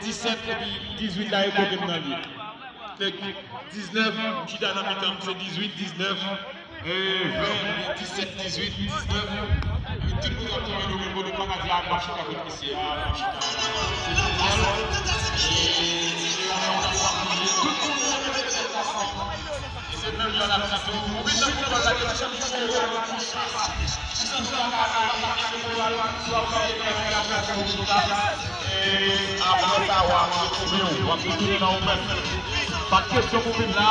17 et puis 18 là, il faut que dans lui. 19, je suis dans la mi-temps, c'est 18, 19, 20, 17, 18, 19. Et tout le monde a trouvé le niveau de Panadi à Bachika avec ici. C'est football. Et c'est même dans la plateau. On vient de faire la pas de question pour venir là.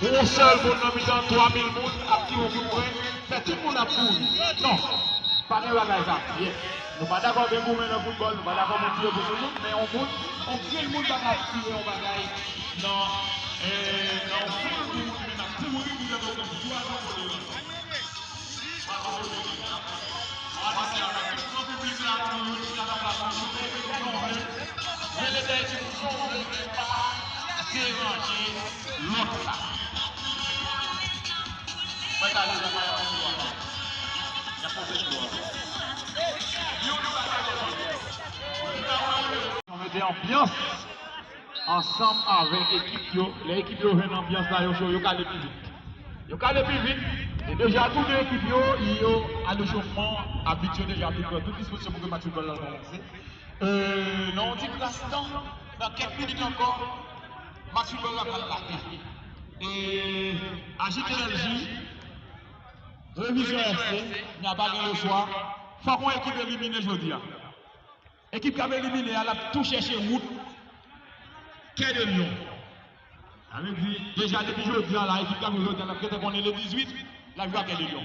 Un seul monde dans 3000 personnes à qui on veut c'est tout le monde à pour. Non, pas de bagage ça. Nous ne sommes pas d'accord avec vous dans le football, nous ne sommes pas d'accord avec vous pour tout le monde, mais on crée le monde à tirer en bagage. Non, on fait le monde, mais tout le monde qui nous a donné le droit de on met ambiance ensemble avec l'équipe. L'équipe a une ambiance là, yo calé plus vite. Yo calé plus vite. Et déjà, toutes les équipes, ils ont à l'échauffement habitué déjà à toute disposition pour que le match va commencer. Non, on dit pour l'instant, dans quelques minutes encore, le match va l'arrêter. Et à JTLJ, révision RC, il n'y a pas de choix. Il faut qu'on équipe éliminée aujourd'hui. L'équipe qui avait éliminé, elle a tout cherché route. Quai de Lyon. Avec dit, déjà depuis aujourd'hui, l'équipe qui a joué, elle a le 18, la vie à Quai de Lyon.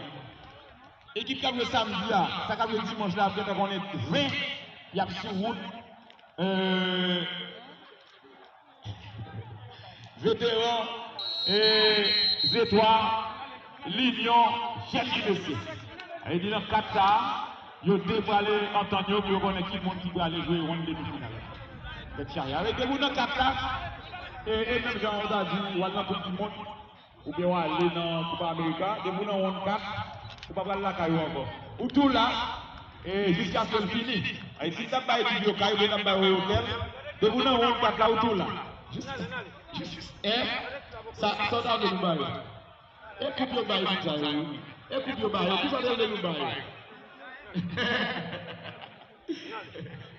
L'équipe qui a joué samedi, ça qui a joué dimanche, là, peut-être qu'on est 20, il y a sur route. Vétéran et Zétoile, Lignon, JLC. Il dit dans 4 ça, il devrait aller entendre que vous équipe qui va aller jouer une demi-finale. Avec des gens dans 4 ça, et même quand on a dit, on va dans la Coupe du Monde, ou bien on va aller dans la Coupe Américaine, des gens dans 4, on ne va pas aller la caillou encore. Ou tout là, et jusqu'à ce que fini. Et si tu n'as pas étudié au caillou, tu n'as pas au hôtel, des gens dans 4 là, ou tout là. Et ça dans le Dubaï. Écoute le bail, écoute le bail, qui va dans le Dubaï?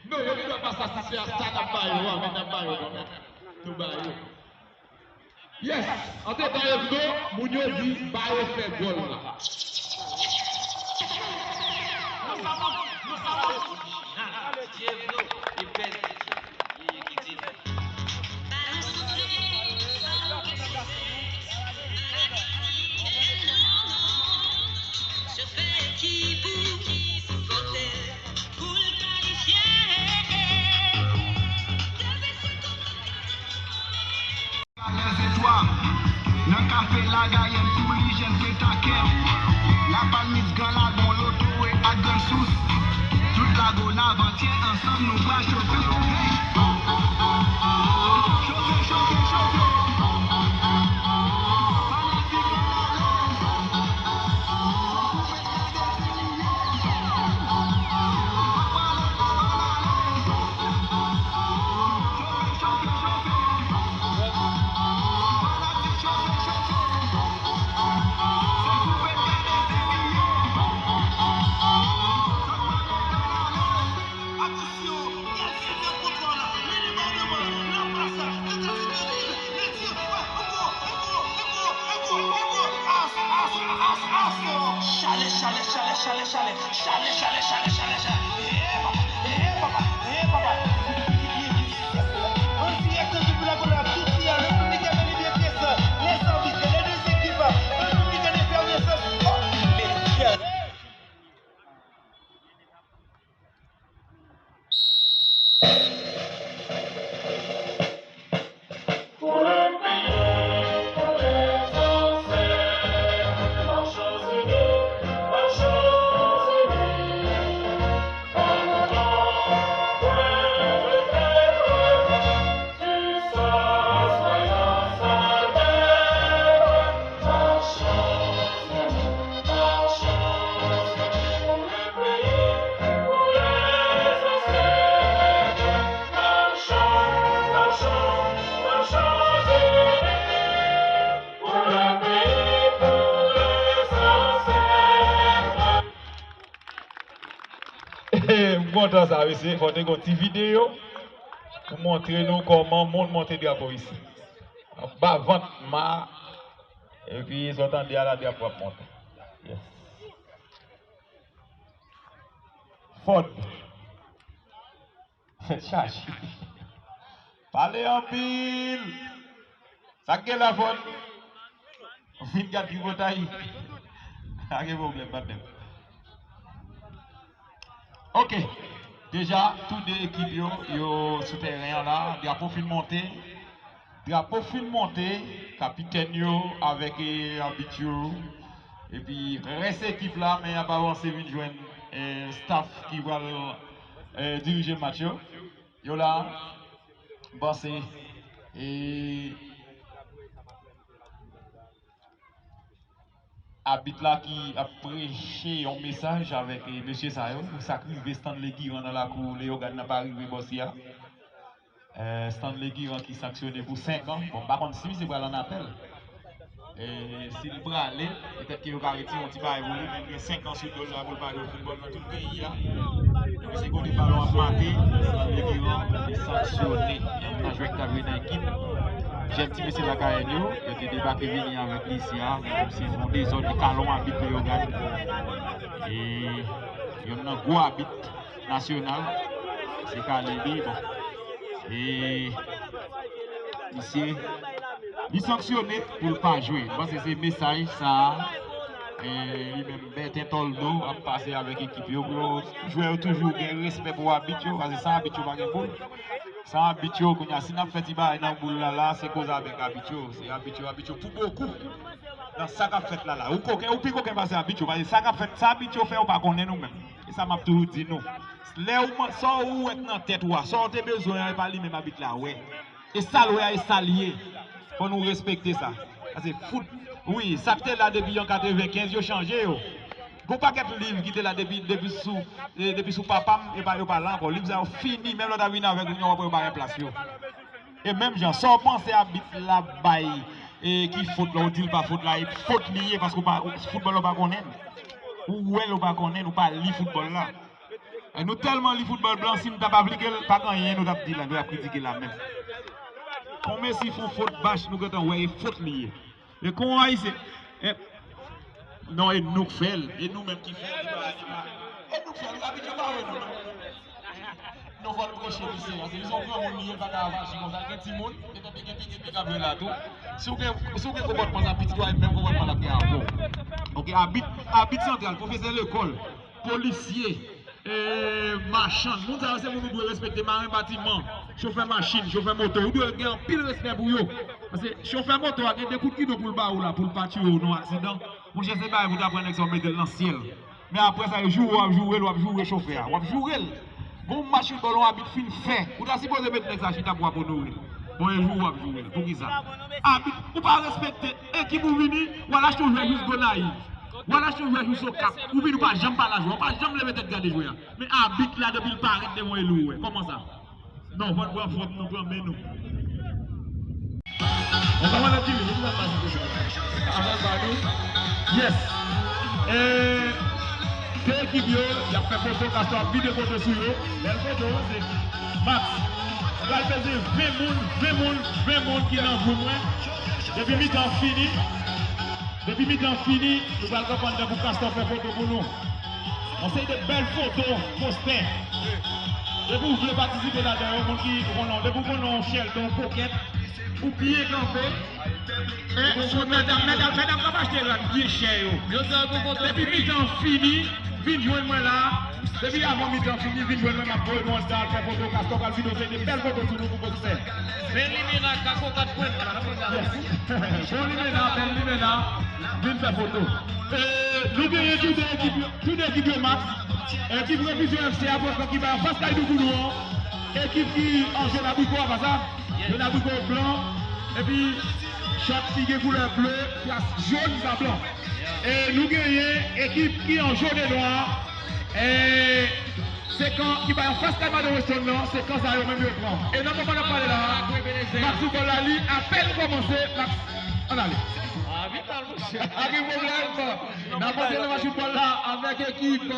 Non, il ne doit pas s'assister à ça dans le bail. Yes, en tout cas, Mounio dit bail fait goal. Nan café la gayen pour l'hygiène c'est taquet. La palmise grand la bon l'auto et à grand sous. Toute la go l'avant-hier ensemble nous va chauffer. Chauffer, chauffer, chauffer. content ça, il faut une petite vidéo pour montrer nous comment le monde monte le drapeau ici. Bah, vente ma, et puis ils ont entendu à la drapeau monter. Yes. Ford. Charge. Parlez en pile. Ça qu'est la Ford. Vite garde qui vote aïe. Pas de problème, pas de problème. Ok. Déjà, toutes les équipes yo souterrain là, drapeau fin monté. Drapeau fin monté, capitaine yo avec habitué. Et puis reste équipe là, mais il n'y a pas avancé vite joindre staff qui va diriger le match. Yo là, bossé et habite là qui a prêché un message avec M. Sayo, sacrifier Stanley Guiran dans la cour, Léo Gad n'a pas arrivé Bossia. Stanley Guiran qui sanctionné pour 5 ans. Bon, par contre, si c'est pas un appel. Et s'il peut aller, peut-être qu'il va arrêter un petit peu à évoluer, mais il y a 5 ans sur le dollar pour parler au football dans tout le pays. Et c'est qu'on est ballon à mater, Stanley Guiran est sanctionné. Il a joué avec dans l'équipe. J'ai un petit monsieur la carrière, il était débarqué venu avec l'ICA, ils font des autres de calons habit de Yogan. Et il y a un gros habit national, c'est Kalibi. Bon. Et ici, il sanctionné pour ne pas jouer. Parce que c'est message, ça. Et lui-même, Bertin Toldo a passé avec l'équipe. Il joue toujours un respect pour l'habitude, parce que ça, l'habitude va gagner. Sans habitude, si on a fait un boule là, c'est cause avec habitude. C'est habitude pour beaucoup. Dans ça qu'a fait là. Ou puis qu'on passe habitude. Parce que ça qu'a fait, ça habitude fait, on pas connaître nous-mêmes. Et ça m'a toujours dit nous. Là où ça ou est dans tête ou ça on a besoin de parler même habitude là ouais. Et ça est salié. Faut nous respecter ça. Parce que foot, oui, ça qui était là depuis en 95, il a changé. Go pas quelques livres qui étaient là depuis sous papa et pas là encore. Les livres ont fini, même l'autre a venu avec nous, on va pas place. Et même gens, sans penser à la baille et qui faute là, ou dit pas faute là, il faute lié parce que le football on pas connaître. Ou elle on pas connaître, ou pas li football là. Et nous tellement li football blanc, si nous n'avons pas appliqué, pas quand rien, nous avons dit là, nous avons critiqué la même. Combien s'il faut faute bâche, nous avons ouais, faute lié. Et comment c'est non, et nous faisons, et nous-mêmes qui faisons, et nous faisons, nous habituons pas avec nous. Nous voulons prêcher ici, ils ont vraiment lié pas avant, si on a un petit monde, et puis piqué là tout. Si vous avez comportement à petit, même comportement à avant. Ok, habit central, professeur de l'école, policier, marchand, nous devons respecter marin bâtiment, chauffeur machine, chauffeur moto, vous devez avoir un pile respect pour eux. Parce que chauffeur moto a des coups de kilo pour le bas ou là, pour le pas tuer ou non accident. Pour je sais pas, vous apprenez que ça mettre dans le ciel. Mais après ça, vous jouez chauffeur, vous jouez. Bon machine ballon habite fin fait. Vous avez supposé mettre ça chita pour nous. Bon jouer, pour qui ça? Habite, vous pas respecter équipe vous venez, voilà je joue juste gonaï. Voilà je joue juste au cap. Ou bien nous pas jamais pas la jouer, pas jamais lever tête garder jouer. Mais habite là depuis le paraît devant louer. Comment ça? Non, votre faute nous prend mais nous. On va voir la télé, vous avez pas yes. Deux équipes, il y a fait photo, Castor, vidéo photo sur eux. Belle photo, c'est Max. On va faire 20 monde qui n'en jouent moins. Depuis mi-temps fini, nous allons prendre pour Castor faire photo pour nous. On fait de belles photos, posters. Et vous voulez participer là-dedans, depuis vous prenez Sheldon, Coquette, ou pied campé. Mesdames, comment acheter là, pied cher. Depuis mi-temps fini, vite joindre moi là. Depuis avant mi-temps fini, vite joindre moi pour moi ça, faire photo, Castor, vidéo, c'est des belles photos sur nous pour poster. Belimena, Kako 4 points. Belimena, vite faire photo. Nous gagnons toute l'équipe de Max. Équipe Révision FC après qui va face à Dougounou. Équipe qui en jeu la boucle à ça. Le la boucle blanc. Et puis chaque figure couleur bleu, jaune ça blanc. Et nous gagnons équipe qui en jaune et noir. Et c'est quand qui va en face à de restaurant, c'est quand ça a même le prend. Et non, on va parler là. Maxou Bolali, à peine commencé. On allait. Avec l'équipe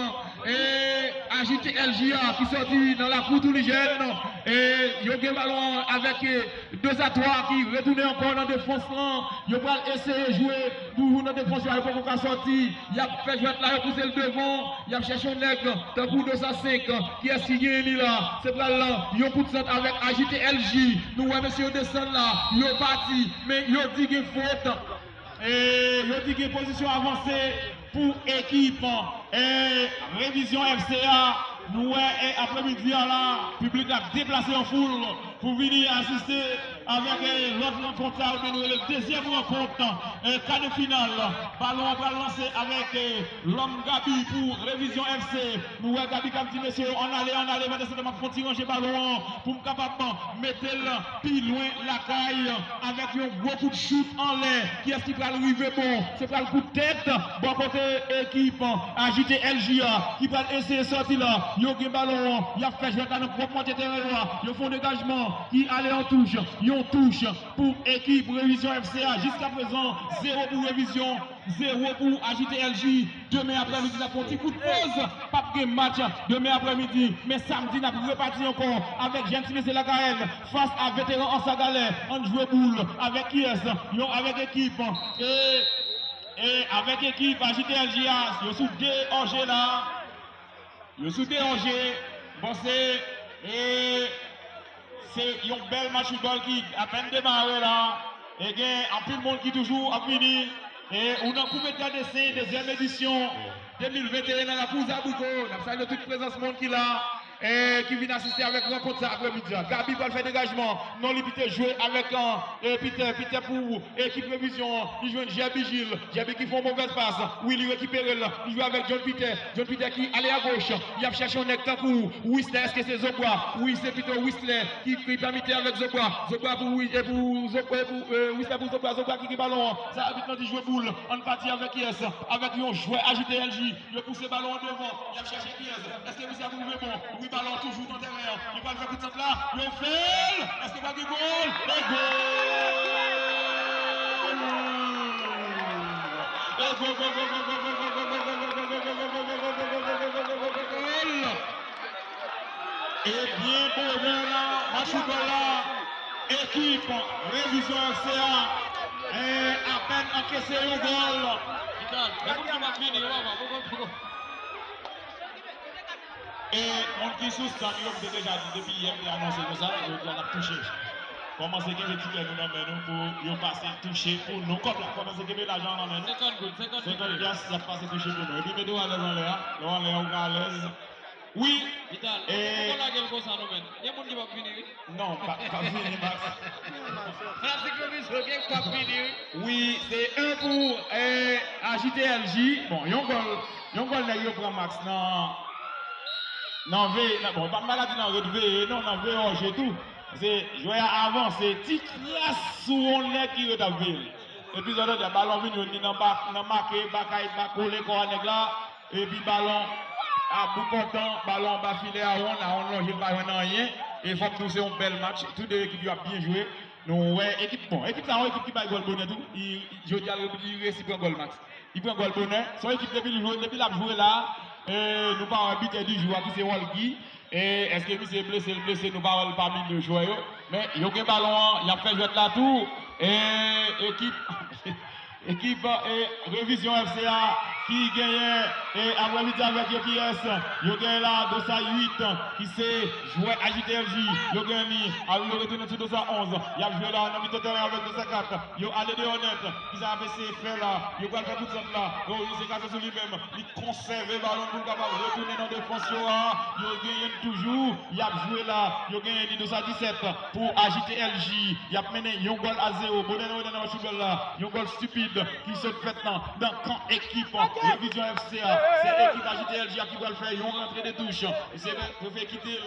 agité LJA qui sortit dans la cour toulousaine et il y a un ballon avec 2 à 3 qui retournent encore dans la défense. Il va essayer de jouer pour la défense. Il n'y a pas de sortir. Il a fait jouer là, il a poussé le devant. Il a cherché un nègre dans le 2 à 5 qui a signé là. C'est là, il y a un coup de centre avec agité LJ. Nous, monsieur, descend là. Il est parti, mais il a dit qu'il faut. Et il a dit qu'il y a une position avancée pour équipe. Et révision FCA. Nous, après-midi, là, le public a déplacé en foule pour venir assister avec l'autre rencontre, le deuxième rencontre, quart de finale. Ballon va lancer avec l'homme Gabi pour Révision FC. Nous, Gabi, comme dit monsieur, on allait, maintenant c'est de ma frontière ranger ballon pour me capable mettre le plus loin la caille avec un gros coup de shoot en l'air. Qui est-ce qui va arriver bon? C'est pas le coup de tête. Bon côté équipe, agité LJA qui va essayer de sortir là. Il y a un ballon, il a fait jouer dans le propre terrain. Il font dégagement qui allait en touche. On touche pour équipe Révision FCA. Jusqu'à présent, 0 pour Révision, 0 pour AJTLJ. Demain après-midi, on a un petit coup de pause. Pas de match demain après-midi. Mais samedi, on a reparti encore avec Gentil et Lagaël face à Vétéran en Sagalais. On joue boule avec qui est-ce? Avec équipe. Et avec équipe AJTLJ, il y a sous deux Angers là. Il y a sous deux Angers. Bon, c'est un bel match de football qui a peine démarré là. Et il y a un peu de monde qui toujours a fini. Et on a coupé de dessin, deuxième édition 2021 dans la cour Zabrigo. On a salué toute présence monde qui là. Et qui vient assister avec rencontre ça après-midi. Gabi va faire dégagement. Non, il peut jouer avec Peter pour équipe révision. Il joue Jabi Gilles. Jabi qui font une mauvaise passe. Oui, il récupère. Il joue avec John Peter. John Peter qui allait à gauche. Il a cherché un nectar pour Whistler. Est-ce que c'est Zogba? Oui, c'est Peter Whistler qui permettait avec Zogba. Zogba pour Whistler pour Zogba. Zogba qui ballon. Ça a vite dit jouer boule. On partit avec qui est-ce? Avec un joueur AJTLJ. Il a poussé le ballon en devant. Il a cherché qui est-ce? Est-ce que vous avez trouvé bon? Oui, ballon toujours dans le terrain. Il va le faire coup de centre là. Il fait. Est-ce qu'il va du goal? Et goal! Et bien bonheur là, Machouba là, équipe Révision FCA à peine encaissé un goal. Et mon qui sous ça, il a déjà dit depuis hier, il a annoncé que ça, il a touché. Comment c'est que les tickets nous amènent pour passer toucher pour nous, comme là, comment c'est que l'argent nous amène. 50 piastres, ça passe toucher pour nous. Et puis, mettez-vous à l'aise en l'air, on est à l'aise. Oui, et... Non, pas fini, Max. Oui, c'est un pour AJTLJ. Bon, il y a un goal pour Max. Non, bon, pas maladie dans le V, non, non, V, tout. C'est jouer avant, c'est Tikras sous on est qui est à ville. Et puis, on a des ballons venus, on a marqué, collé, là, et puis ballon, à bout content, ballon, bas filet à on longe pas rien. Et il faut que c'est un bel match. Toutes les équipes ont bien joué. Nous, ouais, équipe, bon, équipe ça, équipe qui bat goal bonnet tout. Il réussit un goal max. Il prend goal bonnet. Son équipe depuis la jouer là. Nous pas un but du joueur qui c'est Walgi. Et est-ce que lui c'est blessé, nous pas parmi les joueurs. Mais il y a un ballon, il a fait jouer là tout. Et équipe Révision FCA qui gagne et après-midi avec EPS, il y a là 208 qui s'est joué à JTLJ, il y a gagné, il retourné sur 211, il a joué là en mi-temps terrain avec 204, il y a allé de honnête, il a fait là, il a fait tout ça là, il s'est cassé sur lui-même, il conserve le ballon pour capable retourner dans la défense, il a gagné toujours, il a joué là, il a gagné 217 pour AJTLJ, il a mené un goal à 0, il a un goal stupide qui se fait dans camp équipe. Révision FCA, c'est l'équipe AJTLJ qui va le faire, ils ont rentré des touches. C'est préféré quitter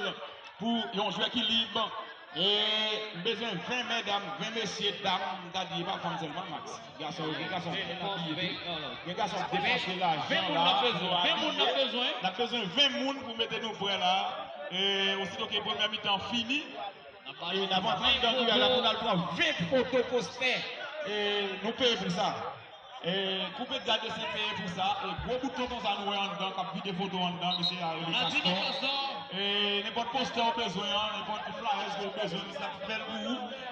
pour un joueur qui libre. Et besoin 20 mesdames, 20 messieurs, dames, t'as dit pas comme seulement Max. Garçon, dépenser l'argent là. 20 besoin 20 moun pour mettre nos points là. Et aussitôt que le premier mi-temps fini, nous avons 20 photos postées. Et nous payons pour ça. Et coupé de garder c'est payé pour ça. Et gros bouton dans ça nous en dedans, cap vidéo photo en dedans, monsieur Ariel Castor. Et n'importe poster au besoin, n'importe flyers au besoin, ça fait pour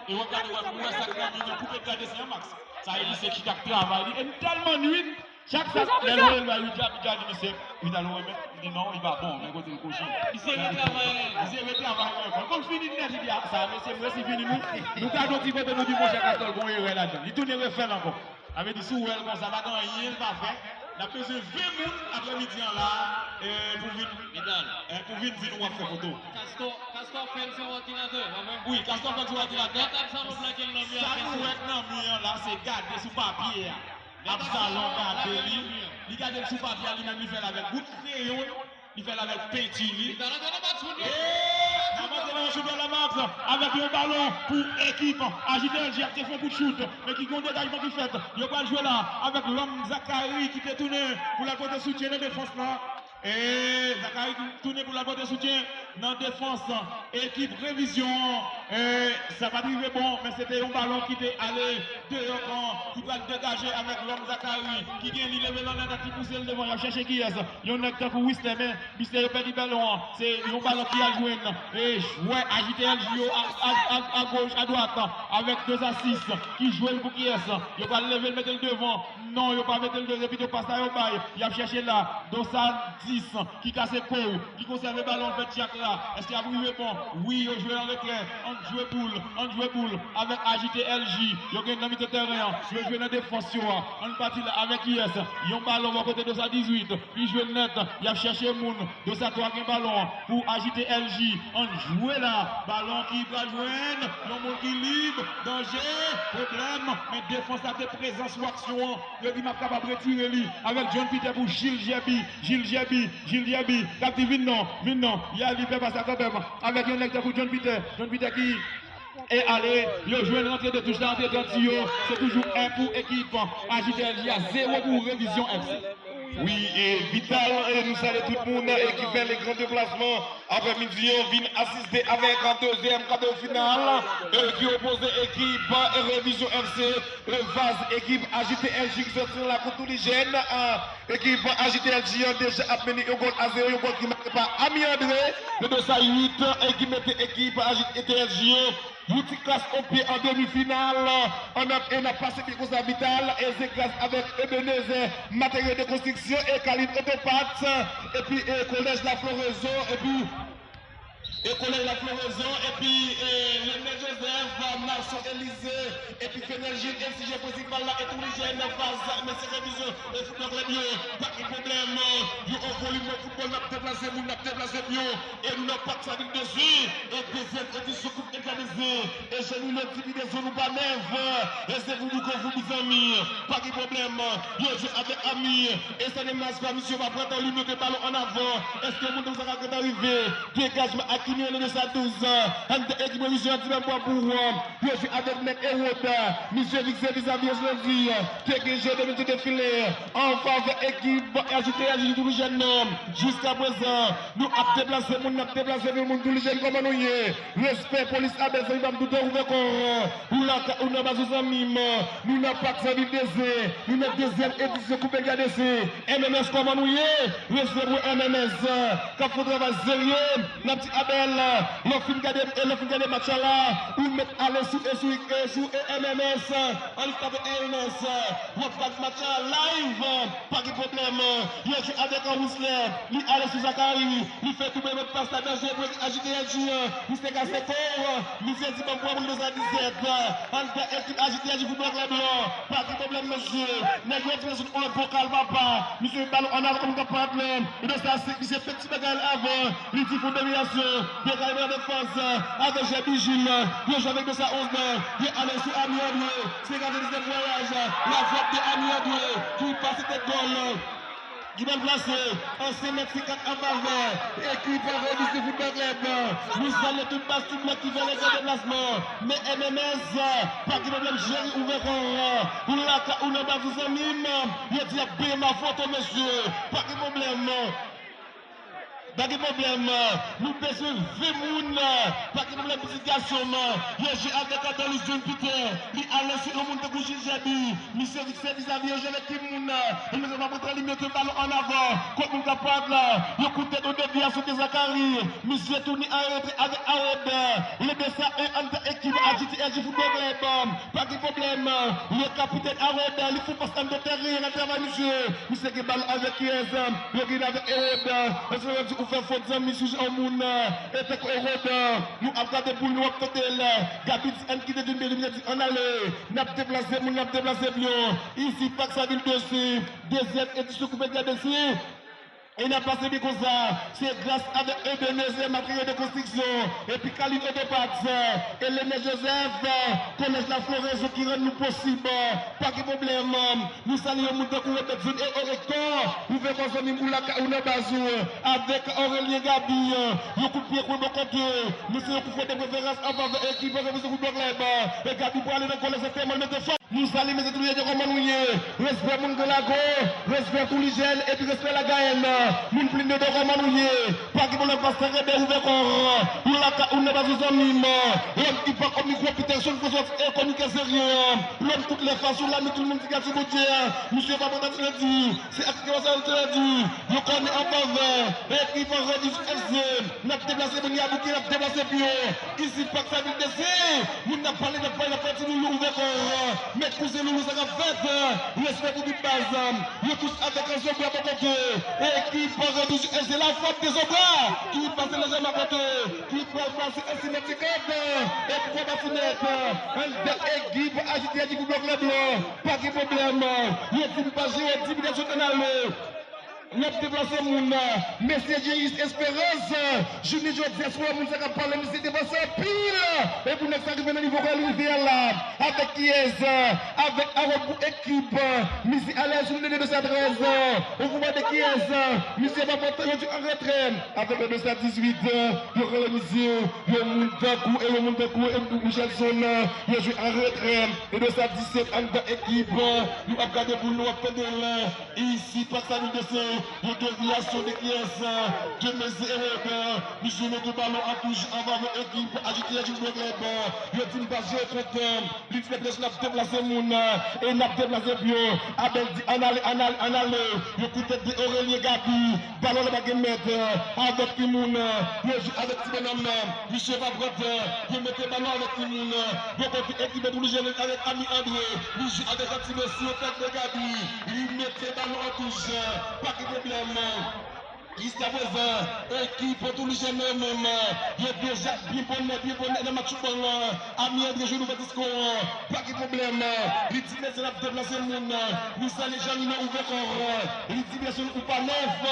et regardez ouais ça grand mignon coupé de garder c'est un max. Ça veut dire c'est qui t'a travaillé. Et tellement nuit. Chaque fois que les gens va lui dire, monsieur, il a le remettre, il dit non, il va bon, mais côté le cochon. Il s'est retravaillé. Quand on finit de dire, il dit ça, mais c'est moi, c'est fini, nous gardons petit côté, nous disons, mon cher Castor, bon, il est là-dedans. Il tourne et refait encore. Avait dit, sous elle, comme ça, va dans rien, il va faire. La pesé 20 minutes après-midi là, pour venir nous faire photo. Castor fait sur ordinateur, oui, Castor fait sur ordinateur. Ça nous est là, c'est garder sous papier. Absalom garde il garde sous papier, lui-même il fait avec bout de crayon, il fait avec peinture. Avec un ballon pour équipe, agiter le GRT fait pour shoot, mais qui ont des dégagement qui fait. Il va jouer là avec l'homme Zachary qui est tourné pour la côté soutien de défense là. Et Zachary tourné pour la côté soutien dans la défense. Équipe révision. Ça va arriver bon, mais c'était un ballon qui était allé dehors, qui va dégager avec l'homme Zachary, qui vient lui lever dans la qui pousse le devant. Il a cherché qui est. Il y a un acteur pour Whistler, mais Whistler perd le ballon. C'est un ballon qui a joué. Et jouer agiter LGO à gauche, à droite, avec 2 assists qui jouent pour qui est. Il va lever le mettre le devant. Non, il va pas mettre le devant, et puis il passe à bail. Il a cherché là, Dosan 10 qui casse le corps, qui conserve le ballon fait Jack là. Est-ce qu'il a pris bon? Oui, il joue en retrait, on joue boule avec agité LJ. Il y a un ami de terrain, il joue dans la défense, on partit là avec IS. Il y a un ballon à côté de sa 18, il joue net, il a cherché Moun, de sa 3 ballon pour agiter LJ. On joue là, ballon qui va joindre, le monde qui libre, danger, problème, mais défense a des présences ou action. Il dit m'a capable de retirer lui avec John Peter pour Gilles Djabi, Capti Vinnon, il y a libéré par sa quand même avec un lecteur pour John Peter qui est allé, il joue une rentrée de touche, l'entrée de c'est toujours 1 pour équipe, agité il y a 0 pour révision FC. Oui, et Vital, nous saluons tout le monde qui fait les grands déplacements. Après-midi, on vient assister avec un deuxième quart de finale qui oppose l'équipe Révision FC, Vase, équipe AJTLJ qui se trouve là contre les jeunes. Équipe AJTLJ a déjà amené un goal à 0, un goal qui ne marque pas Ami André, le 2 à 8, et qui mettait équipe AJTLJ. Boutique classe au pied en demi-finale. On a passé pour ça Vital et c'est grâce avec Ebenezer, matériel de construction et Khalid Autopat. Et puis collège La Floraison et puis collège La Floraison et puis René Joseph, Nation Élysée et puis Fénergine, MCG principal là et tous les jeunes en phase. Mais c'est révision et football très bien. Pas de problème. Yo au volume de football n'a pas déplacé, nous n'a déplacé bien. Et nous n'a pas de salut dessus. Et deuxième édition coupe organisée. Et chez nous notre division nous pas neuf. Et c'est vous que vous mes amis. Pas de problème. Yo je avec amis. Et ça ne marche pas, monsieur va prendre lui mettre ballon en avant. Est-ce que vous nous avez arrivé? Dégagement à qui de sa 12 ans. Équipe de mission anti-même pour je suis avec Nek Eroda. Monsieur Vixé vis-à-vis je dis. TGG de défilé. En faveur équipe AJTLJ tous les jeunes hommes. Jusqu'à présent, nous avons déplacé le monde tous les jeunes comme nous y est. Respect, police, ABS, nous avons tout ouvert corps. Nous n'avons pas sous mime. Nous n'avons pas que ça vite d'essai. Nous avons deuxième édition Coupe LGDC. MMS comme nous y est. Respect pour MMS. Quand il faut travailler sérieux, la petite Abel. Le film gade match là, ou mettre à l'aise sous MMS, on tape MMS, votre match live, pas de problème. Il joue avec un Whistler, il allait sous Zachary, il fait tout le monde passe la danger pour AJTLJ, il s'est cassé fort, il s'est dit bon pour le 217, en équipe AJTLJ football club blanc, pas de problème monsieur, négociation on vocal papa, monsieur ballon on a comme problème, il doit s'est fait petit bagarre avant, il dit pour domination. Dégalement de défense avec Jébi Gilles, il joue avec 211 il est allé sur Ami André, c'est quand il se voyage, la faute de Ami André, qui passe cette goal, qui va le placer, en 5m54 en faveur, équipe Révision du football club, nous allons tout passe tout le monde qui fait les grands déplacements, mais MMS, pas de problème, j'ai ouvert pour la cas où nous avons amis, il dit bien ma faute monsieur, pas de problème. pas de problème. Nous besoin 20 moun, pas de problème petit garçon. Hier j'ai avec Adolis John Peter, il a laissé au monde de coucher Jabi, monsieur service à vie avec qui moun, il nous a montré lui mettre le ballon en avant, comme on capable là, il coûte de déviation de Zachary, monsieur tourné avec Arab, le dessin est entre équipe agité et football club, pas de problème. Le capitaine Arab, il faut pas de terrain, il travaille monsieur qui balle avec qui est le guide avec Arab, on se dit qu'on fait faute monsieur en moun, et c'est quoi Arab, nous avons gardé pour nous côté là, Gabi qui est d'une belle minute, on allait, n'a déplacé mon n'a déplacé bien, ici pas que ça ville dessus, deuxième édition coupée de dessus. Et n'a pas passé comme ça, c'est grâce avec Ebenezer matériel de construction, et puis Khalid Autopax, et Léné Joseph, connaissent la floraison qui rend nous possible, pas de problème, nous saluons le monde de Courébet et Orector, nous faisons comme ça, nous avons bazou, avec Aurélien Gabi, nous coup de pied pour nos côtés, nous sommes pour faire des préférences en faveur de l'équipe, nous sommes pour le et Gabi pour aller dans le collège, c'est tellement de force. Nous saluons mes étudiants de Romanouye, respect mon Golago, respect tous les jeunes, et puis respect la Gaëlle. Nous plus de Romanouye, pas que pour le pasteur est ouvert corps, on n'est pas aux amis, l'homme qui parle comme micro, putain, son faut communiquer sérieux, l'homme toutes les façons, là, tout le monde qui a sur le côté, monsieur Papa dit, c'est activement ça, le dit, je connais en faveur, et il va redire FC, n'a déplacé, on y a bouqué, n'a déplacé bio, ici, pas que ça veut dire, nous n'a parlé de pas la partie, nous ouvert corps, mais cousin, nous ça va faire, respect pour du base, nous tous avec un seul bois à côté, et qui c'est la faute des obras qui passe les gens à côté, qui peut passer un cinétique et pourquoi pas fenêtre, équipe agitée du gouvernement le blanc, pas de problème, il y a une page, il y a une intimidation canale. Nous avons déplacé mon Messieurs Jésus Espérance, je ne dis pas que nous avons parlé, nous avons déplacé pile. Et pour nous arriver au niveau de là, avec qui est, avec Arab équipe, Monsieur Alain, je vous donne 213, on vous voit de qui est, Monsieur Babotte, en retraite, avec le 218, il y aura le monsieur, il y a Mountakou et le Mountakou et Michelson, il y a en retraite, et 217 en équipe, nous avons gardé pour nous, ici, pas ça, nous descendons. De déviation de pièces, de mes erreurs, monsieur met le ballon à touche avant l'équipe, agité à jouer le ballon, il dit une base content, il fait des snaps déplacés mon et n'a déplacé bio, Abel dit en aller, il coûte de Aurélien Gabi, ballon de baguette, avec tout le monde, il joue avec tout le monde, monsieur Vabrot, il met le ballon avec tout le monde, beaucoup d'équipes de tous les jeunes avec Ami André, il joue avec un petit monsieur, tête de Gabi, il met le ballon en touche, pas de problème. Jusqu'à présent, équipe pour tous les jeunes même, il y a déjà bien bonnet dans le match de Ami André, je ne vais pas dire pas de problème. Il dit que c'est la déplacée le monde, nous sommes les gens qui ont ouvert corps, il dit que c'est un pas neuf,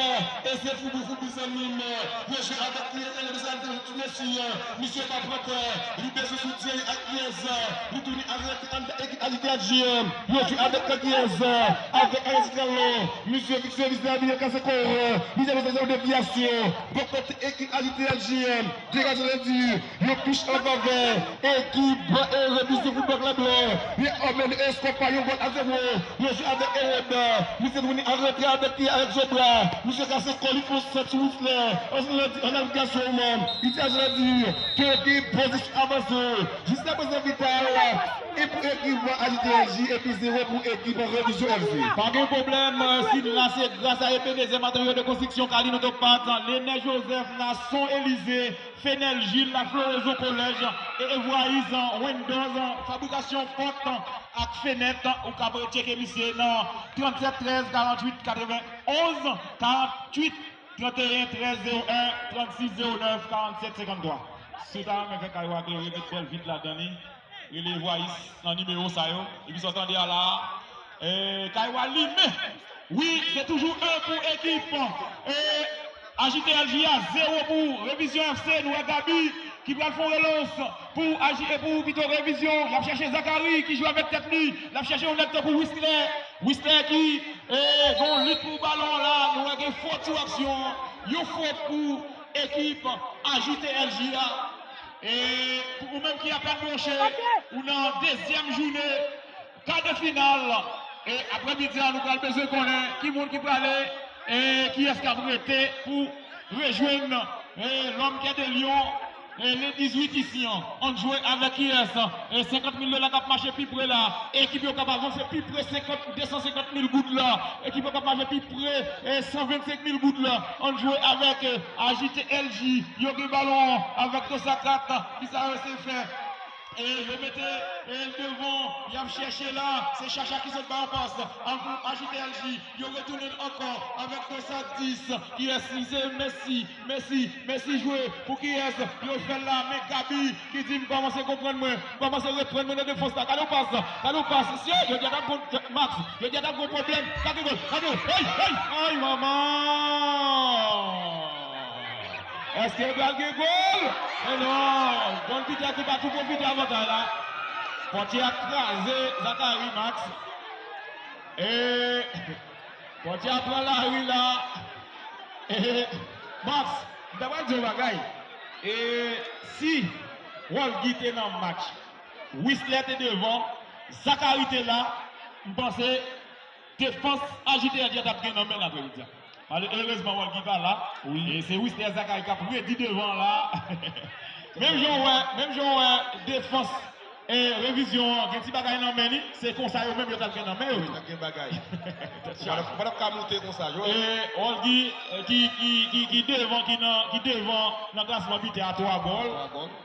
et c'est fou pour vous amis. Je suis avec les monsieur Paprate, il dit que soutien à Kies, il tourne avec l'équipe agitée, je suis avec Kies, avec Escalon, monsieur Victor Vizabia Kassekor, il de déviation, pour côté équipe agitée LGM, dégage le dit, il touche en faveur, équipe et remise de football club blanc, il emmène un compagnon à 0, il joue avec Ereb, nous sommes venus en retrait avec Zobra, nous sommes cassés Coli pour cette Whistler, on a navigation au monde, il s'agit de dire que l'équipe position avancée, jusqu'à présent vital, et pour équipe agitée LG, et puis 0 pour équipe en révision FC. Pas de problème, si là c'est grâce à EPDZ matériaux de construction, Kaline Autopax, Léné Joseph, Nasson Élysée, Fenel Gilles, la floraison collège, et Evoïse, Windows, fabrication porte, avec fenêtre, ou cabaret checker monsieur, non, 37 13 48 91 48 31 13 01 36 09 47 53. C'est ça, mais fait Kaiwa Glory, mettre vite là-dedans, il les voit dans le numéro ça, et puis s'entendez à là, Kaiwa Limé. Oui, c'est toujours 1 pour équipe. Et agiter LGA, 0 pour Révision FC, nous avons Gabi qui va faire relance pour agiter pour plutôt Révision. Il a cherché Zachary qui joue avec Techni. Il a cherché un pour Whistler. Whistler qui vont lutte pour ballon là. Nous avons une forte action. Une faute pour équipe agiter LGA. Et pour vous-même qui a pas branché, ou dans deuxième journée, quart de finale. Et après-midi, nous avons besoin de connaître qui monde qui peut aller et qui est-ce qui a prêté pour rejoindre l'homme qui est de Lyon. Et les 18 ici, on joue avec IS. Et 50 000 $ qui marché plus près là. Équipe est capable de faire plus près 250 000 gouttes là. Équipe est capable de faire plus près 125 000 gouttes là. On joue avec AJTLJ. Yogi Ballon avec Tosakat. Qui ça c'est fait. Et je mettais devant, il a cherché là, c'est Chacha qui se bat en passe. En groupe AJTLJ, il retourne encore avec 210. Qui est Messi joué pour qui est il fait là, mais Gabi qui dit comment c'est comprendre moi, comment c'est reprendre mon défense là. Quand on passe, si il y a un Max, il y a un gros problème. Aïe maman! Est-ce qu'il y a un goal? Non, John Peter qui va tout profiter avant là. Portier a crasé Zachary Max. Et Portier a pris la rue là. Et Max, d'abord dire bagaille. Et si Wolgi était dans le match, Whistler était devant, Zachary était là, je pensais défense agitée à dire d'après non mais l'après-midi. Heureusement, on ne pas là. Oui. Et c'est Whistler Zachary qui a dit devant là. Même genre, défense et révision, quand tu bagaille dans le c'est comme ça, même tu as fait dans le main. Tu as bagaille. Tu vas pas monter comme ça. Et Olgi qui devant dans le classement but à 3 goals.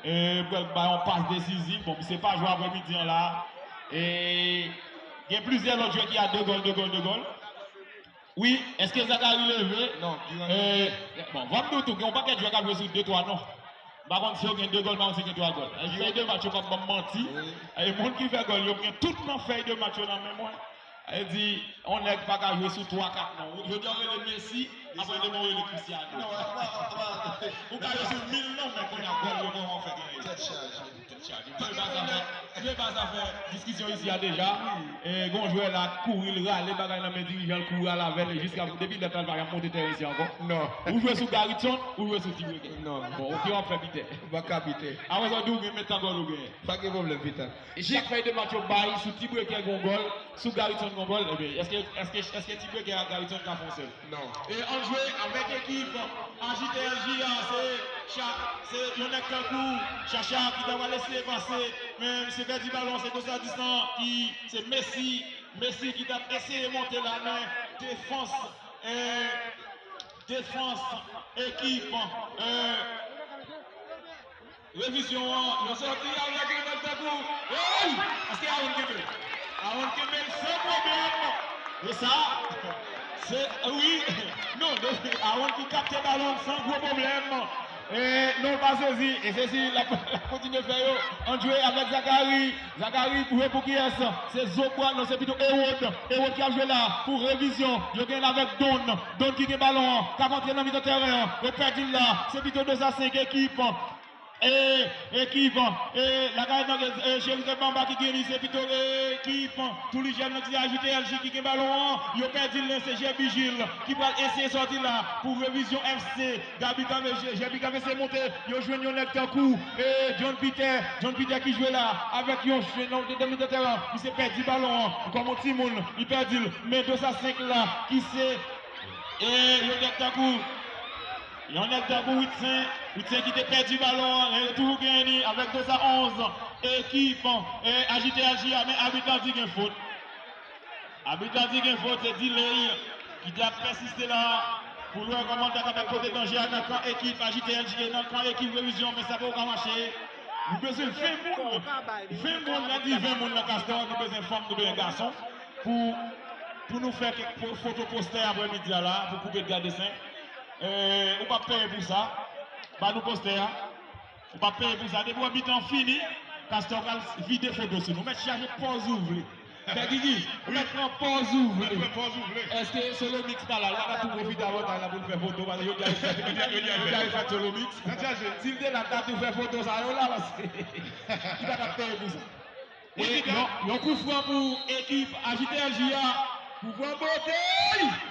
Et on passe décisif. Bon, c'est pas jouer après-midi là. Et il y a plusieurs autres joueurs qui ont 2 goals. Oui, est-ce que Zachary levé? Non. Bon, vraiment tout, on va pas jouer avec 2-3 non. Par contre, si on gagne 2 goals, on gagne 3 goals. Il fait 2 matchs comme menti. Et les gens qui fait goal, ils ont tout le monde fait 2 matchs dans le même mois. Elle dit, on n'est pas qu'à jouer sur 3-4 non. Je dis, on est Messi, après on est le Cristiano. Non, on peut jouer sur 1000 non, mais qu'on a goal, on fait gagner. Tête charge. Je vais pas faire discussion ici déjà. Et quand on joue là, courir, râler, bagaille dans mes dirigeants, courir à la veille, jusqu'à depuis le temps, il va monter terrain ici encore. Non. Ou jouer sur Garrison, ou jouer sur Tibré. Non. Bon, ok, on fait vite. On va capiter. Après ça, nous, mettre en goal ou bien. Pas de problème, vite. Et chaque fois de match au bail, sur Tibré qui a un goal, sur Garrison qui a un goal, est-ce que Tibré qui a Garrison qui a foncé? Non. Et on joue avec l'équipe AJTLJ, c'est Yonek Kankou, Chacha qui doit laisser passer, mais c'est perdu ballon, c'est 200 distance, c'est Messi qui doit essayer de monter la main, défense, équipe, révision, ils ont sorti avec Yonek Kankou, est-ce qu'il y a un Kébé? Aaron Kébé, sans problème, et ça, c'est, oui, non, Aaron qui capte le ballon sans gros problème. Et non pas ceci, et ceci, la continue de faire, on joue avec Zachary pour qui est c'est Zokwa, non c'est plutôt Ewod qui a joué là pour révision, il gagne avec Don qui gagne ballon, qui a rentré dans le terrain, et perdu là, c'est plutôt 2 à 5 équipes. Et la garde chez le Bamba qui gagne, c'est plutôt équipe. Tous les jeunes qui ont ajouté LG qui gagne ballon, ils ont perdu le CG Vigile qui va essayer de sortir là pour révision FC. Gabi Kavese monté, ils ont joué Yonek Kankou et John Peter qui joue là avec un demi de terrain. Il s'est perdu le ballon comme un petit monde, il perdu, mais 2 à 5 là qui c'est Yonek Kankou. Il y en a d'abord 8-5 qui t'a perdu le ballon, et tout gagné avec 2 à 11. Équipe, AJTLJ, mais arbitre dit qu'il y a une faute. Arbitre dit qu'il y a une faute, c'est Delay qui a persisté là pour le commentaire avec côté danger dans le camp équipe AJTLJ, dans le camp équipe révision, mais ça ne va pas marcher. Nous besoin de 20 monde. 20 monde, on dit 20 monde dans le castor, nous besoin de femmes, nous besoin de garçons pour nous faire quelques photos posters après-midi là, pour couper le garde dessin. On ne va pas payer pour ça. Pas nous poster. On ne va pas payer pour ça. Depuis le temps fini, Castor va vider photos sur nous. Mais charger pause ouvrir. Guigui, on met en pause ouvrir. Est-ce que c'est le mix là? On a tout profité avant pour faire photo. Parce que il a fait sur le mix. S'il est là pour faire photo, ça il va pas payer pour ça. Et non, coup franc pour l'équipe AJTLJ. Pouvoir beauté,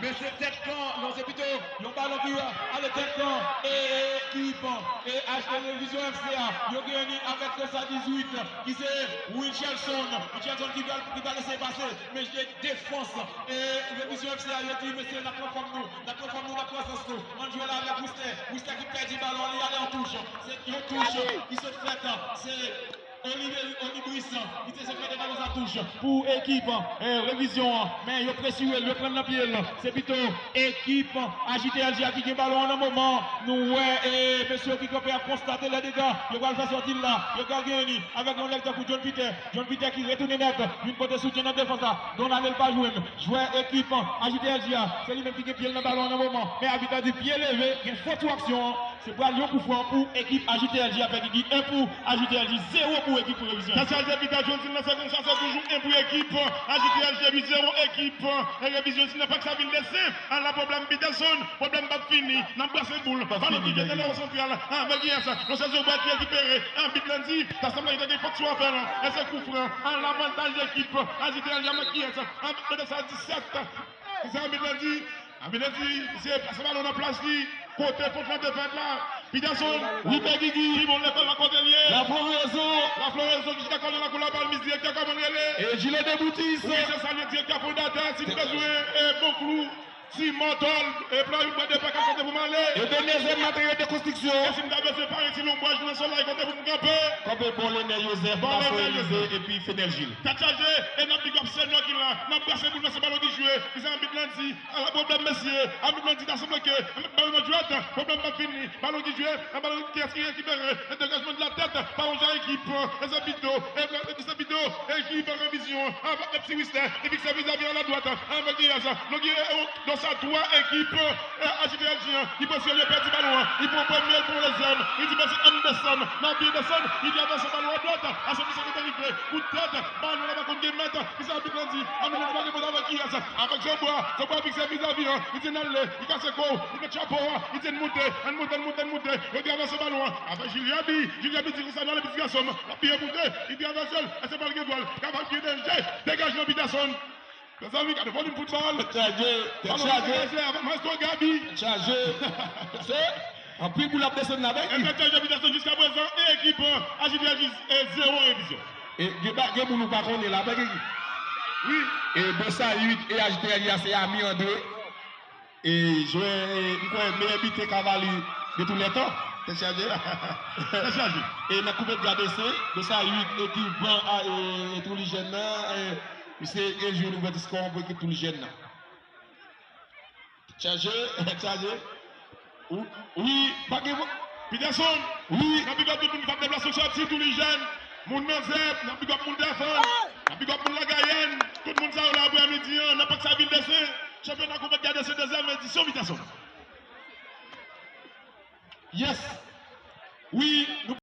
mais c'est tête camp, non c'est plutôt le ballon qui a le tête camp et équipe et HT Vision FCA, il a gagné avec le 18 qui c'est Wilchelson qui va laisser passer, mais je défense et le Vision FCA il a dit mais c'est la croissance nous, la croissance nous, on joue là avec Wister qui perd du ballon, il est en touche, c'est une touche qui se fait, c'est Olibris, qui se fait des ballons à touche pour équipe, révision, mais il pressuré, le prendre la pied, c'est plutôt équipe AJTLG qui a ballon en un moment, nous ouais, monsieur qui a constaté les dégâts, il va le faire sortir là, il va gagner avec un lecteur pour John Peter qui retourne net, une côté soutien dans la défense, dont la pas jouer, équipe AJTLG, c'est lui-même qui a pied le ballon en un moment, mais habitant du pied levé, il y a une forte action, c'est pour aller au coup franc pour équipe AJTLG, avec 1 pour AJTLG, 0 pour équipe pour révision. Ça, c'est l'habitation, c'est toujours 1 pour équipe, AJTLG, 0 équipe, et révision, ce n'est pas que ça vient de laisser, on a problème Peterson, problème pas fini, n'a pas assez boule, ballon qui vient de l'air central, avec ça, le saison va être récupéré, un bit lundi, ça semble qu'il y a des factions à faire, et c'est coup franc, l'avantage d'équipe, AJTLG, qui est ça, un bit de ça, 17, c'est un bit lundi, c'est ballon en place, côté contre la défaite là, Peterson, Rupert Guigui, ils vont le faire la côté liée. La floraison qui est collée la couleur par le ministre directeur comme on est. Et Gilet de Boutis. Oui, c'est ça le directeur fondateur, si tu veux jouer, bon clou. Si Montol et plan une boîte de paquet côté pour m'aller. Et deuxième matériel de construction. Et si vous avez fait par ici, l'on boit, je ne sais pas, côté pour me camper. Comme pour Léné Joseph, et puis Fenel Gilles. T'as chargé, et n'a plus comme c'est nous qui l'a. N'a pas passé pour nous, c'est ballon qui joue. Ils ont un bit lundi. Un problème, monsieur. Un bit lundi, t'as semblé que. Ballon de droite, problème pas fini. Ballon qui joue, un ballon qui est récupéré. Un dégagement de la tête, par un équipe. Et ça bito, équipe en révision. Avec le petit Wister, et puis ça vis-à-vis à la droite. Avec qui a ça. Donc il est dans sa trois équipes. AJTLG, il peut se le perdre du ballon. Il peut premier pour les hommes. Il dit merci Anderson. Anderson, il vient dans ce ballon à droite. À ce qui s'est délivré. Coup de tête. Ballon là-bas contre Guémet. Il s'est habitué lundi. On ne peut pas avec qui a ça. Avec Jean-Bois. Jean-Bois avec ses vis-à-vis. Il dit Nalé. Il casse le corps. Il fait chapeau. Il dit monter. Regarde dans ce ballon. Avec Juliabi. Juliabi dit ça dans les petits garçons. La pied monté. Il vient dans seul. Et c'est pas le guédoile. Capable de danger. Dégagement Peterson. Les amis, quand on voit le football, Chargé. C'est un prix pour la personne avec. Jusqu'à présent, et équipe AJTLG 0 révision. Et nous par contre, là, oui. Et 208 et AJTLG, c'est ami en deux. Et je vais meilleur bité cavalier de tous les temps. C'est chargé. C'est chargé. Et la coupe de GADC, 208 équipe et tous les jeunes. C'est un jour où nous avons score pour équipe tous les jeunes. Chargé. Oui, pas que vous. Peterson, oui. n'a plus de tout le monde de la société, tous les jeunes. Mon Nazep, n'a plus de monde d'Afon, n'a plus de monde de la Guyane. Tout le monde ça là après midi, n'a pas que ça vient de dessin. Championnat coupe de GADC deuxième édition, Peterson. Yes. Oui, nous